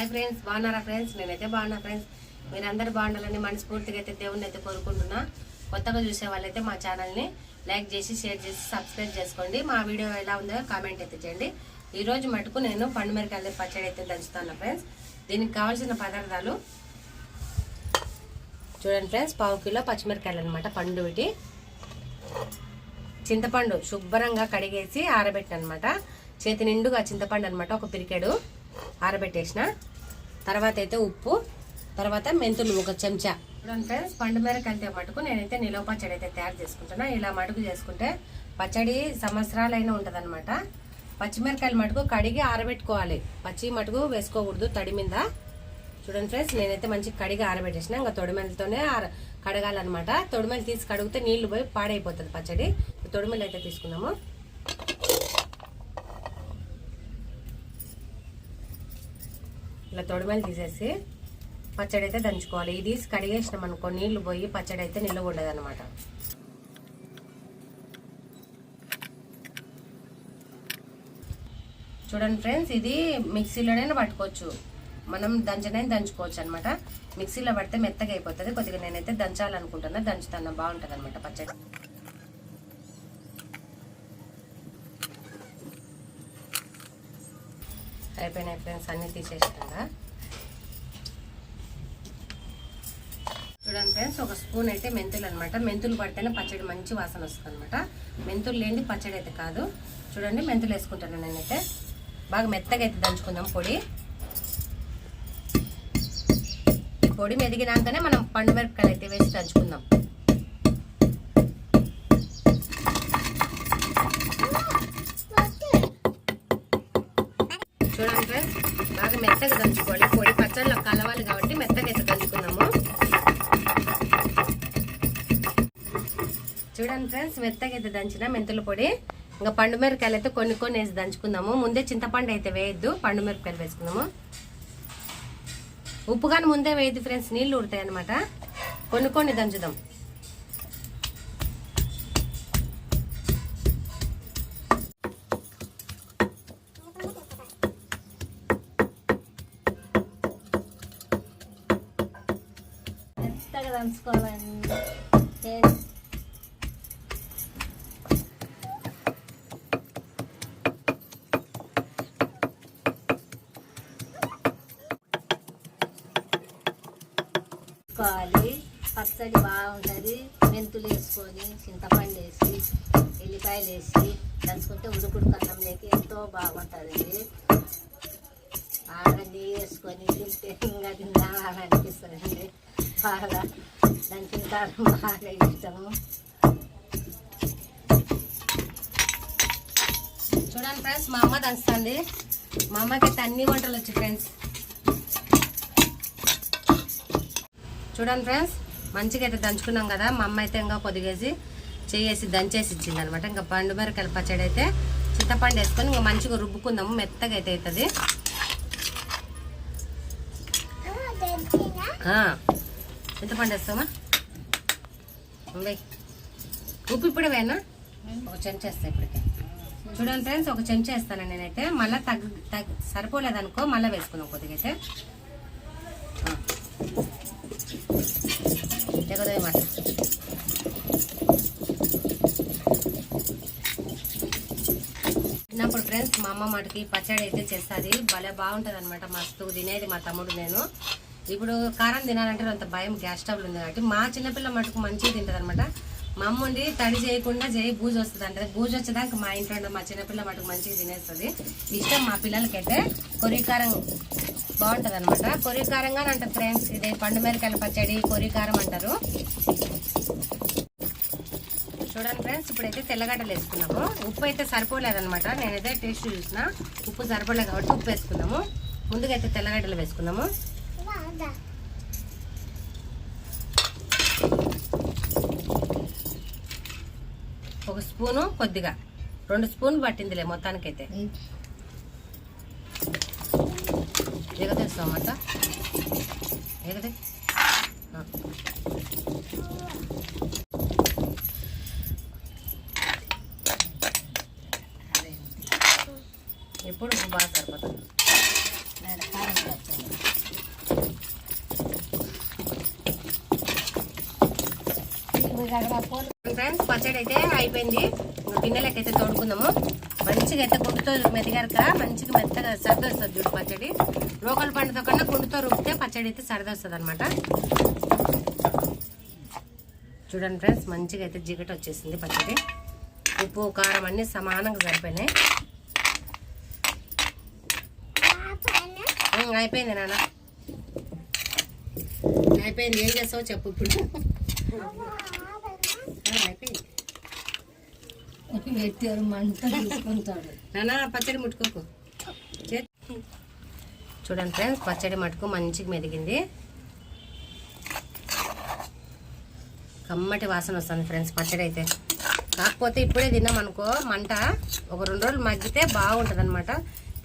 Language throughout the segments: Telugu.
హాయ్ ఫ్రెండ్స్, బాగున్నారా ఫ్రెండ్స్? నేనైతే బాగున్నా ఫ్రెండ్స్. మీరందరూ బాగుండాలని మనస్ఫూర్తిగా అయితే దేవుణ్ణి అయితే కోరుకుంటున్నా. కొత్తగా చూసే వాళ్ళైతే మా ఛానల్ని లైక్ చేసి షేర్ చేసి సబ్స్క్రైబ్ చేసుకోండి. మా వీడియో ఎలా ఉందో కామెంట్ అయితే చేయండి. ఈరోజు మటుకు నేను పండు మిరపకాయల పచ్చడి అయితే దంచుతాను ఫ్రెండ్స్. దీనికి కావాల్సిన పదార్థాలు చూడండి ఫ్రెండ్స్. 1/2 కిలో పచ్చిమిరకాయలు అనమాట, పండు వీటి. చింతపండు శుభ్రంగా కడిగేసి ఆరబెట్టనమాట. చేతి నిండుగా చింతపండు అనమాట, ఒక పిరికెడు ఆరబెట్టేసిన. తర్వాత అయితే ఉప్పు, తర్వాత మెంతులు 1 చెంచా. చూడండి ఫ్రెండ్స్, పండు మిరపకాయలతో మటుకు నేనైతే నిలవ పచ్చడి అయితే తయారు చేసుకుంటున్నా. ఇలా మటుకు చేసుకుంటే పచ్చడి సంవత్సరాలైనా ఉంటుంది అనమాట. పచ్చిమిరకాయలు మటుకు కడిగి ఆరబెట్టుకోవాలి, పచ్చి మటుకు వేసుకోకూడదు తడి మీద. చూడండి ఫ్రెండ్స్, నేనైతే మంచిగా కడిగి ఆరబెట్టేసిన. ఇంకా తొడిమెలతోనే కడగాలన్నమాట. తొడిమెలు తీసి కడిగితే నీళ్లు పోయి పాడైపోతుంది పచ్చడి. తొడిమెలు అయితే తీసుకున్నాము. ఇలా తొడిమెలు తీసేసి పచ్చడి అయితే దంచుకోవాలి. ఇది కడిగేసినాం అనుకో, నీళ్లు పోయి పచ్చడి అయితే నిల్వ ఉండదు అనమాట. చూడండి ఫ్రెండ్స్, ఇది మిక్సీలోనే పట్టుకోవచ్చు, మనం దంచుకోవచ్చు అనమాట. మిక్సీలో పడితే మెత్తగా అయిపోతుంది. కొద్దిగా నేనైతే దంచాలనుకుంటున్నా, దంచుతాను, బాగుంటుంది అనమాట పచ్చడి. అయిపోయినాయి ఫ్రెండ్స్, అన్నీ తీసేసినాగా. చూడండి ఫ్రెండ్స్, 1 స్పూన్ అయితే మెంతులు అనమాట. మెంతులు పడితేనే పచ్చడి మంచి వాసన వస్తుంది అనమాట. మెంతులు లేని పచ్చడి అయితే కాదు. చూడండి, మెంతులు వేసుకుంటాను నేనైతే. బాగా మెత్తగా అయితే దంచుకుందాం పొడి. పొడి మెదిగినాకనే మనం పండు మిరపకాయలు అయితే వేసి దంచుకుందాం. చూడండి ఫ్రెండ్స్, బాగా మెత్తగా దంచుకోవాలి. పొడి పచ్చడిలో కలవాలి కాబట్టి మెత్తగా అయితే దంచుకున్నాము. చూడండి ఫ్రెండ్స్, మెత్తగా అయితే దంచిన మెంతుల పొడి. ఇంకా పండు మిరపకాయలు అయితే కొన్ని వేసి దంచుకుందాము. ముందే చింతపండు అయితే వేయద్దు, పండు మిరపకాయలు వేసుకుందాము. ఉప్పు కానీ ముందే వేయద్దు ఫ్రెండ్స్, నీళ్లు ఉడతాయి అనమాట. కొన్ని దంచుదాం. మెత్తగా దంచుకోవాలండి. పచ్చడి బాగుంటుంది. మెంతులు వేసుకొని, చింతపండు వేసి, ఎల్లిపాయలు వేసి దంచుకుంటే ఉడుకుడు కన్నంలోకి ఎంతో బాగుంటుంది. బాగా నెయ్యి వేసుకొని తింటే ఇంకా తిందామనిపిస్తుంది. బాగా దాని తింటాను, బాగా ఇష్టము. చూడండి ఫ్రెండ్స్, మా అమ్మ దంచుతుంది. మా అమ్మకి అయితే అన్ని వంటలు వచ్చి ఫ్రెండ్స్. చూడండి ఫ్రెండ్స్, మంచిగా అయితే దంచుకున్నాం కదా. మా అమ్మ అయితే ఇంకా కొద్దిగేసి చేసి దంచేసి ఇచ్చింది అనమాట. ఇంకా పండు మిరపకాయల పచ్చడి అయితే చింతపండు వేసుకొని ఇంకా మంచిగా రుబ్బుకుందాము. మెత్తగా అయితే అవుతుంది. చింతపండు వేస్తామా? ఉప్పు ఇప్పుడే వేనా? 1 చెంచా వేస్తా ఇప్పటికే. చూడండి ఫ్రెండ్స్, 1 చెంచా వేస్తాను నేనైతే. మళ్ళీ సరిపోలేదనుకో మళ్ళీ వేసుకుందాం కొద్దిగా అయితే. మాట చిన్నప్పుడు ఫ్రెండ్స్ మా అమ్మ మాటకి పచ్చడి అయితే చేస్తుంది, భలే బాగుంటుంది అనమాట. మస్తు తినేది మా తమ్ముడు నేను. ఇప్పుడు కారం తినాలంటే అంత భయం, గ్యాస్ స్టవ్లు ఉంది కాబట్టి. మా చిన్నపిల్ల మటుకు మంచిగా తింటుంది అనమాట. మా అమ్మ ఉండి తడి చేయకుండా బూజు వస్తుంది అంటే, బూజు వచ్చేదాకా మా ఇంట్లో మా చిన్నపిల్ల మటుకు మంచిగా తినేస్తుంది. ఇష్టం మా పిల్లలకైతే. కొరికారం బాగుంటుంది అనమాట. కొరికారంగా అంటారు ఫ్రెండ్స్. ఇదే పండు మిరపకాయల పచ్చడి కొరికారం అంటారు. చూడండి ఫ్రెండ్స్, ఇప్పుడైతే తెల్లగడ్డలు వేసుకున్నాము. ఉప్పు అయితే సరిపోలేదనమాట. నేనైతే టేస్ట్ చూసిన, ఉప్పు సరిపోలేదు కాబట్టి ఉప్పు వేసుకున్నాము. ముందుగా అయితే తెల్లగడ్డలు వేసుకున్నాము. ఒక స్పూను, కొద్దిగా 2 స్పూన్లు పట్టిందిలే మొత్తానికైతే. ఎగదేస్తామట, ఎగదే. ఎప్పుడు బాగా సరిపోతుంది. కారం ఫ్రెండ్స్ పచ్చడి అయితే అయిపోయింది. గిన్నెలకి అయితే తోడుకుందాము. మంచిగా అయితే గుండుతో మెదిగాక మంచిగా మెత్తగా సరదా వస్తుంది చూడు పచ్చడి. లోకల్ పండుతో కన్నా గుండుతో రుబ్బితే పచ్చడి అయితే సరదా వస్తుంది అనమాట. చూడండి ఫ్రెండ్స్ మంచిగా అయితే జిగట వచ్చేసింది పచ్చడి. ఉప్పు కారం అన్నీ సమానంగా సరిపోయినాయి. అయిపోయింది నాన్న, అయిపోయింది. ఏం చేస్తావో చెప్పు ఇప్పుడు. అయిపోయింది. నాన్న పచ్చడి ముట్టుకోకు. చూడండి ఫ్రెండ్స్ పచ్చడి మటుకు మంచిగా మెదిగింది. కమ్మటి వాసన వస్తుంది ఫ్రెండ్స్ పచ్చడి అయితే. కాకపోతే ఇప్పుడే తిన్నాం అనుకో మంట ఒక 2 రోజులు మగ్గితే బాగుంటుంది అనమాట.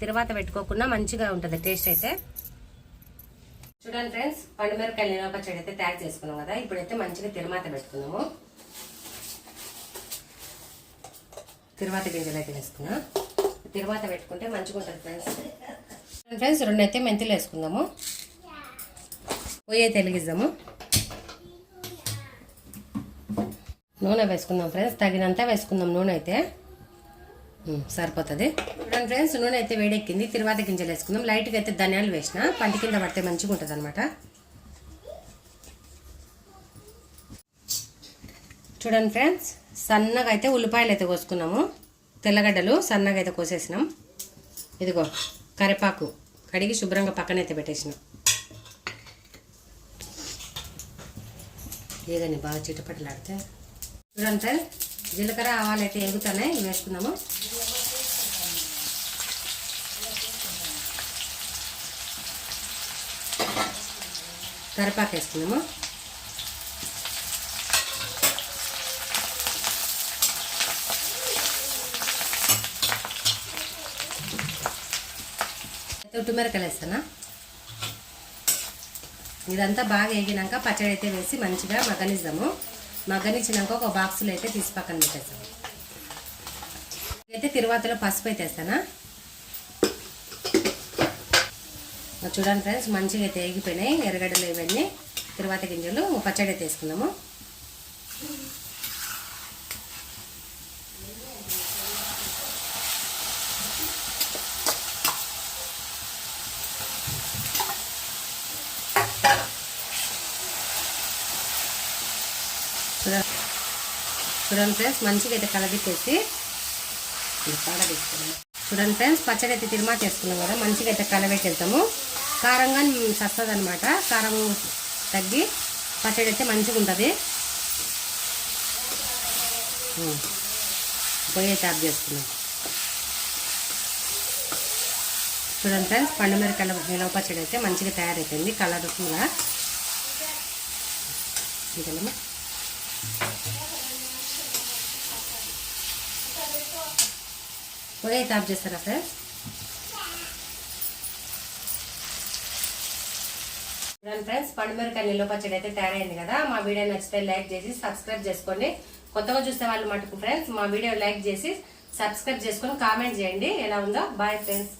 తర్వాత పెట్టుకోకుండా మంచిగా ఉంటుంది టేస్ట్ అయితే. చూడండి ఫ్రెండ్స్ పండుమిరపకాయల నిల్వ పచ్చడి అయితే తయారు చేసుకున్నాం కదా. ఇప్పుడైతే మంచిగా తిరువాత పెట్టుకున్నాము. తిరువాత గింజలు అయితే వేసుకున్నాం. తిరువాత పెట్టుకుంటే మంచిగా ఉంటుంది ఫ్రెండ్స్. ఫ్రెండ్స్ 2 అయితే మెంతులు వేసుకుందాము. పొయ్యి అయితే వెలిగిద్దాము. నూనె వేసుకుందాం ఫ్రెండ్స్. తగినంత వేసుకుందాం నూనె అయితే సరిపోతుంది. చూడండి ఫ్రెండ్స్ నూనె అయితే వేడెక్కింది. తిరువాత గింజలు వేసుకుందాం. లైట్గా అయితే ధనియాలు వేసిన పంట కింద పడితే మంచిగా ఉంటుంది అనమాట. చూడండి ఫ్రెండ్స్ సన్నగా అయితే ఉల్లిపాయలు అయితే కోసుకున్నాము. తెల్లగడ్డలు సన్నగా అయితే కోసేసినాం. ఇదిగో కరివేపాకు కడిగి శుభ్రంగా పక్కనైతే పెట్టేసినాం. ఏదని బాగా చిటపటలాడితే. చూడండి ఫ్రెండ్స్ జీలకర్ర ఆవాలు అయితే ఎగుతున్నాయి, ఇవి వేసుకున్నాము. కరివేపాకు వేసుకున్నాము. ఉట్టుమిరకాయలు వేస్తానా. ఇదంతా బాగా వేగినాక పచ్చడి అయితే వేసి మంచిగా మగ్గనిద్దాము. మగ్గనిచ్చినాక ఒక బాక్సులో అయితే తీసి పక్కన పెట్టేస్తాము. అయితే తిరువాతలో పసుపు అయితే వేస్తానా. చూడండి ఫ్రెండ్స్ మంచిగా అయితే వేగిపోయినాయి ఎర్రగడ్డలు ఇవన్నీ. తిరువాత గింజలు పచ్చడి అయితే వేసుకున్నాము. చూడండి ఫ్రెండ్స్ మంచిగా అయితే కలదిప్పేసి చూడండి ఫ్రెండ్స్ పచ్చడి అయితే తిరుమాట వేసుకున్నాం కదా. మంచిగా అయితే కలబెట్టేద్దాము. కారంగా వస్తుంది అనమాట. కారం తగ్గి పచ్చడి అయితే మంచిగా ఉంటుంది. పొయ్యి అయితే ఆఫ్ చేసుకున్నాం. చూడండి ఫ్రెండ్స్ పండుమిరపకాయల నిలవ పచ్చడి అయితే మంచిగా తయారైపోయింది. కలర్ఫుల్గా ఇంకేమో పొయ్యి అయితే ఆఫ్ చేస్తారా ఫ్రెండ్స్. చూడండి ఫ్రెండ్స్ పండుమిరపకాయ నిల్వ పచ్చడి అయితే తయారైంది కదా. మా వీడియో నచ్చితే లైక్ చేసి సబ్స్క్రైబ్ చేసుకోండి. కొత్తగా చూసే వాళ్ళు మటుకు ఫ్రెండ్స్ మా వీడియో లైక్ చేసి సబ్స్క్రైబ్ చేసుకొని కామెంట్ చేయండి ఎలా ఉందో. Bye friends.